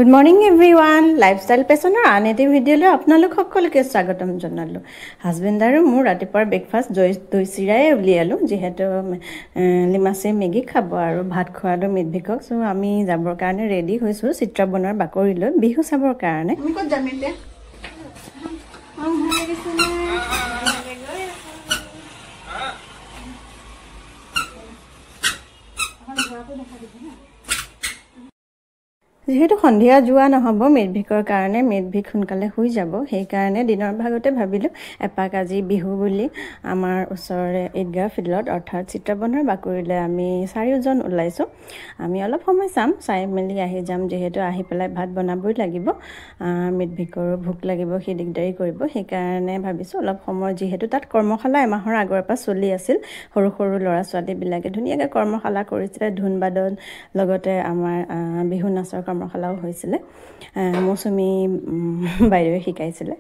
Good morning everyone. Lifestyle Passion or another video lo apnalok সকলকে স্বাগতম জনালো। Husband আৰু মোৰ ৰাতিপুৱাৰ ব্ৰেকফাষ্ট দৈ চিৰাই উলিয়ালো যেহেতু লিমাছে মেগি খাব আৰু ভাত খোৱালো মিডভিকক সো আমি যাবৰ কাৰণে ৰেডি হৈছো চিত্ৰাবনৰ বাকৰি লৈ বিহু চাবৰ কাৰণে। আমি ক'ত যাম এতিয়া? যেহেতু সন্ধিয়া যোৱা নহব মিডভিকৰ কাৰণে মিডভিক সোনকালে হৈ যাব সেই কাৰণে দিনৰ ভাগতে ভাবিলো এপাক আজি বিহু বুলি আমাৰ ওচৰৰে ঈদগাহ ফিল্ডত অৰ্থাৎ চিত্ৰাবনৰ বাকৰিলৈ আমি চাৰিজন ওলাইছো। আমি অলপ সময় চাম চাই মেলি আহি যাম যেহেতু আহি পেলাই ভাত বনাবই লাগিব মিডভিকৰ ভোক লাগিব সি দিগদাৰি কৰিব সেই কাৰণে ভাবিছো অলপ সময় যেহেতু তাত কৰ্মশালা এমাহৰ আগৰ পৰা চলি আছিল সৰু সৰু ল'ৰা ছোৱালী বিলাকে ধুনীয়াকৈ কৰ্মশালা কৰিছিল ধুন বাদন লগতে আমাৰ বিহু নাচৰ কৰ্মশালাও হৈছিলে মৌসুমী বাইদেৱে শিকাইছিলে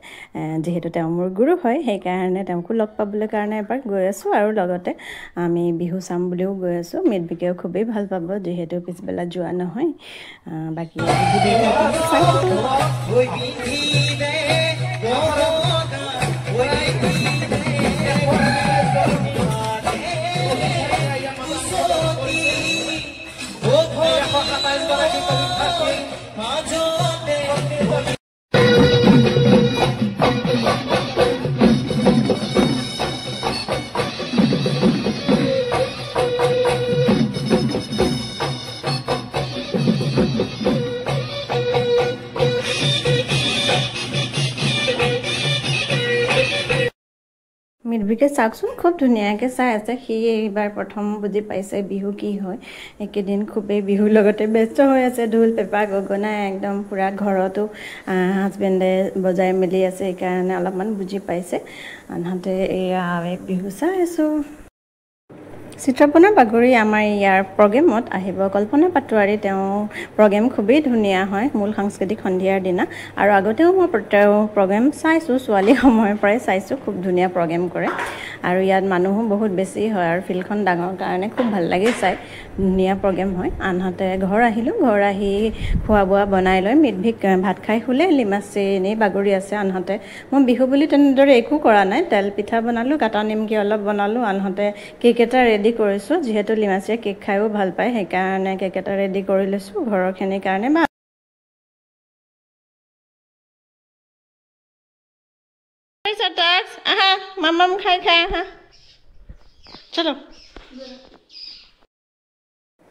যেহেতু তেওঁ মোৰ গুৰু হয় সেই কাৰণে তেওঁকো লগ পাবলৈ কাৰণে এবাৰ গৈ আছো আৰু লগতে আমি বিহু চাম বুলিও গৈ আছো মিডভিকেও খুবেই ভাল পাব যেহেতু পিছবেলা যোৱা নহয় বাকি মিডভিকে চাকচোন খুব ধুনীয়াকৈ চাই আছে সি এইবাৰ প্ৰথম বুজি পাইছে বিহু কি হয় একেদিন খুবেই বিহুৰ লগতে ব্যস্ত হৈ আছে ঢোল পেপা গগনা একদম পুৰা ঘৰতো হাজবেণ্ডে বজাই মেলি আছে সেইকাৰণে অলপমান বুজি পাইছে আনহাতে এয়া বিহু চাই আছো। চিত্ৰাবনৰ বাকৰি আমাৰ ইয়াৰ প্ৰগ্ৰেমত আহিব কল্পনা পাটোৱাৰী তেওঁ প্ৰগ্ৰেম খুবেই ধুনীয়া হয় মূল সাংস্কৃতিক সন্ধিয়াৰ দিনা আৰু আগতেও মই প্ৰগ্ৰেম চাইছো ছোৱালী সময়ৰ পৰাই চাইছো খুব ধুনীয়া প্ৰগ্ৰেম কৰে আৰু ইয়াত মানুহো বহুত বেছি হয় আৰু ফিল্ডখন ডাঙৰ কাৰণে খুব ভাল লাগে চাই ধুনীয়া প্ৰগ্ৰেম হয় আনহাতে ঘৰ আহিলো ঘৰ আহি খোৱা বোৱা বনাই লৈ মিডভিক ভাত খাই শুলে লিমাছে এনেই বাগৰি আছে আনহাতে মই বিহু বুলি তেনেদৰে একো কৰা নাই তেল পিঠা বনালো কাটা নিমকি অলপ বনালো আনহাতে কেক এটা ৰেডি কৰিছো যেহেতু লিমাছে কেক খাইও ভাল পায় সেই কাৰণে কেক এটা ৰেডি কৰি লৈছো ঘৰৰ খিনি কাৰণে বা আহা মামাম খাই খাই আহা চলো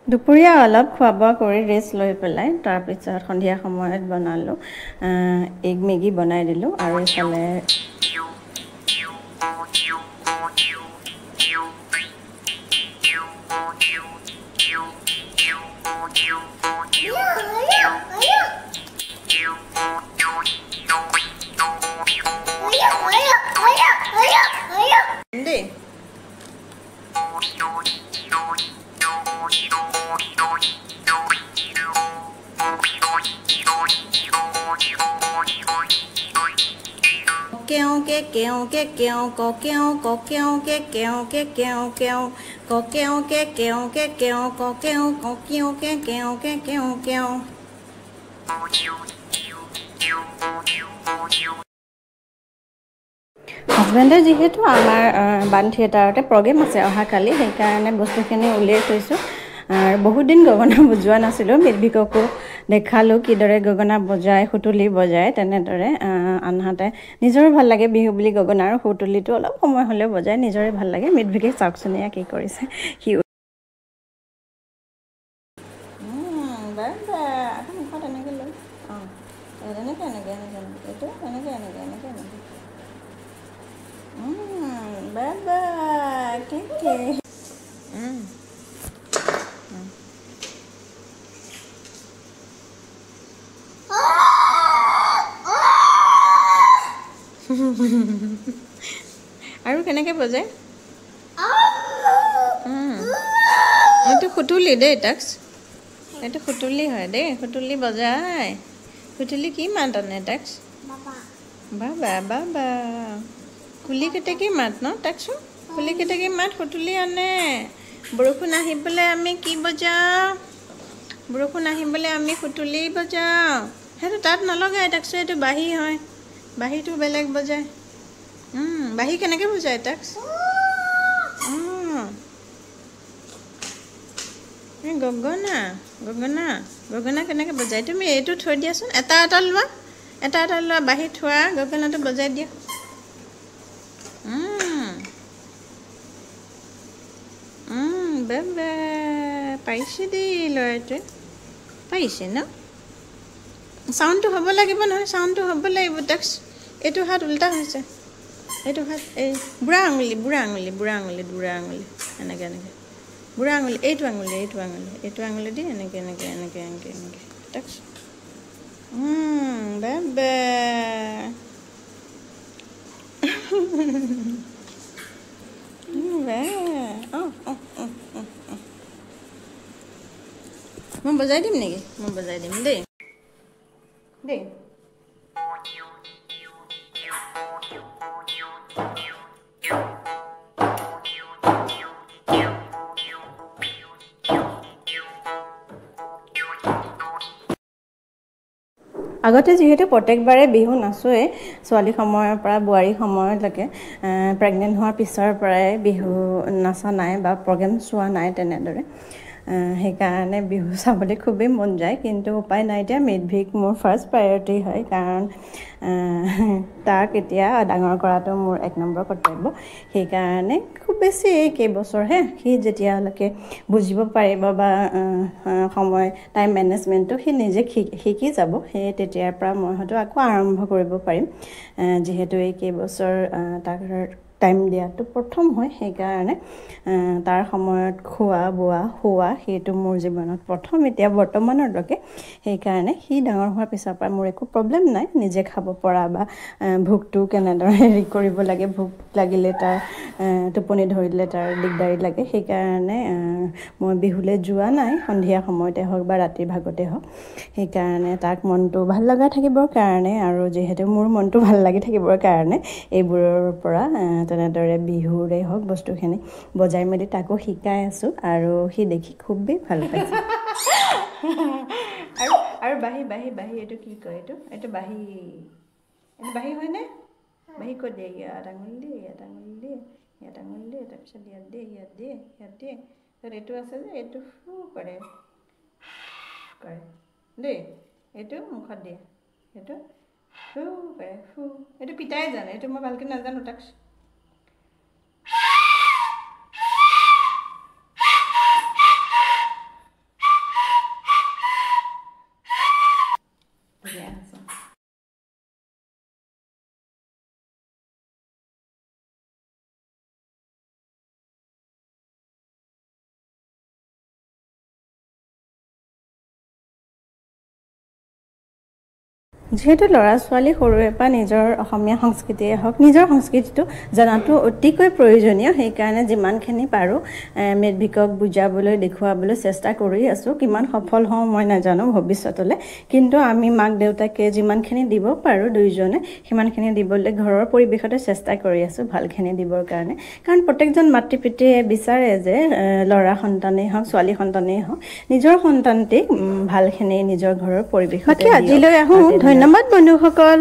দুপৰীয়া অলপ খোৱা বোৱা কৰি ৰেষ্ট লৈ পেলাই তাৰপিছত সন্ধিয়া সময়ত বনালো এগ মেগি বনাই দিলো আৰু ইফালে হাজবেণ্ডে যেহেতু আমাৰ বান থিয়েটাৰতে প্ৰগ্ৰেম আছে অহাকালি সেইকাৰণে বস্তুখিনি উলিয়াই থৈছোঁ আৰু বহুত দিন গগনা বজোৱা নাছিলোঁ মিডভিককো দেখালোঁ কিদৰে গগনা বজায় সুতুলি বজায় তেনেদৰে আনহাতে নিজৰো ভাল লাগে বিহু বুলি গগনা আৰু সুতুলিটো অলপ সময় হ'লেও বজায় নিজৰে ভাল লাগে মিডভিকে চাওকচোন এয়া কি কৰিছে সি আৰু কেনেকৈ বজায় এইটো সুতুলি দেই টাক্স এইটো সুতুলি হয় দেই সুতুলি বজায় সুতুলি কি মাত আনে টাক্স বাবা বাবা কুলি কেতেকী মাত ন টাকচোন কুলি কেতেকী মাত সুতুলি আনে বৰষুণ আহিবলৈ আমি কি বজাওঁ বৰষুণ আহিবলৈ আমি সুতুলি বজাওঁ সেইটো তাত নলগাই তাকছ এইটো বাঁহী হয় বাঁহীটো বেলেগ বজায় বাঁহী কেনেকৈ বজায় তাকছ গগনা গগনা গগনা কেনেকৈ বজায় তুমি এইটো থৈ দিয়াচোন এটা লোৱা বাঁহী থোৱা গগনাটো বজাই দিয়া বে পাৰিছে দেই ল'ৰাটোৱে পাৰিছে ন চাউণ্ডটো হ'ব লাগিব নহয় চাউণ্ডটো হ'ব লাগিব তাকছ এইটো হাত উল্টা হৈছে এইটো হাত এই বুঢ়া আঙুলি এনেকৈ বুঢ়া আঙুলি এইটো আঙুলি দি এনেকৈ তাকছ বে মই বজাই দিম নেকি মই বজাই দিম দেই আগতে যিহেতু প্ৰত্যেকবাৰে বিহু নাচোৱে ছোৱালী সময়ৰ পৰা বোৱাৰী সময়লৈকে প্ৰেগনেণ্ট হোৱাৰ পিছৰ পৰাই বিহু নাচা নাই বা প্ৰগ্ৰেম চোৱা নাই তেনেদৰে সেইকাৰণে বিহু চাবলৈ খুবেই মন যায় কিন্তু উপায় নাই এতিয়া মেধভিক মোৰ ফাৰ্ষ্ট প্ৰায়ৰিটি হয় কাৰণ তাক এতিয়া ডাঙৰ কৰাটো মোৰ 1 নম্বৰ কৰ্তব্য সেইকাৰণে খুব বেছি কেইবছৰহে সি যেতিয়ালৈকে বুজিব পাৰিব বা সময় টাইম মেনেজমেণ্টটো সি নিজে শিকি যাব সেই তেতিয়াৰ পৰা মই হয়তো আকৌ আৰম্ভ কৰিব পাৰিম যিহেতু এই কেইবছৰ তাক টাইম দিয়াটো প্ৰথম হয় সেইকাৰণে তাৰ সময়ত খোৱা বোৱা শুৱা সেইটো মোৰ জীৱনত প্ৰথম এতিয়া বৰ্তমানলৈকে সেইকাৰণে সি ডাঙৰ হোৱাৰ পিছৰ পৰা মোৰ একো প্ৰব্লেম নাই নিজে খাব পৰা বা ভোকটো কেনেদৰে হেৰি কৰিব লাগে ভোক লাগিলে তাৰ টোপনি ধৰিলে তাৰ দিগদাৰী লাগে সেইকাৰণে মই বিহুলৈ যোৱা নাই সন্ধিয়া সময়তে হওক বা ৰাতিৰ ভাগতে হওক সেইকাৰণে তাক মনটো ভাল লগাই থাকিবৰ কাৰণে আৰু যিহেতু মোৰ মনটো ভাল লাগি থাকিবৰ কাৰণে এইবোৰৰ পৰা তেনেদৰে বিহুৰে হওক বস্তুখিনি বজাই মেলি তাকো শিকাই আছোঁ আৰু সি দেখি খুবেই ভাল পাইছে আৰু বাঁহী এইটো কি কয় এইটো বাঁহী হয়নে বাঁহী ক'ত দিয়ে ইয়াত আঙুলি দিয়ে তাৰপিছত ইয়াত দিয়ে তাৰপিছত এইটো আছে যে এইটো ফু কৰে দেই এইটো মুখত দিয়ে এইটো ফু কৰে এইটো পিতাই জানে এইটো মই ভালকৈ নাজানো তাক যিহেতু ল'ৰা ছোৱালী সৰুৰে পৰা নিজৰ অসমীয়া সংস্কৃতিয়ে হওক নিজৰ সংস্কৃতিটো জনাটো অতিকৈ প্ৰয়োজনীয় সেইকাৰণে যিমানখিনি পাৰোঁ মেধভিকক বুজাবলৈ দেখুৱাবলৈ চেষ্টা কৰি আছোঁ কিমান সফল হওঁ মই নাজানো ভৱিষ্যতলৈ কিন্তু আমি মাক দেউতাকে যিমানখিনি দিব পাৰোঁ দুয়োজনে সিমানখিনি দিবলৈ ঘৰৰ পৰিৱেশতে চেষ্টা কৰি আছোঁ ভালখিনি দিবৰ কাৰণে কাৰণ প্ৰত্যেকজন মাতৃ পিতৃয়ে বিচাৰে যে ল'ৰা সন্তানেই হওক ছোৱালী সন্তানেই হওক নিজৰ সন্তানটিক ভালখিনি নিজৰ ঘৰৰ পৰিৱেশতে আজিলৈ আহোঁ ধন্যবাদ বন্ধুসকল।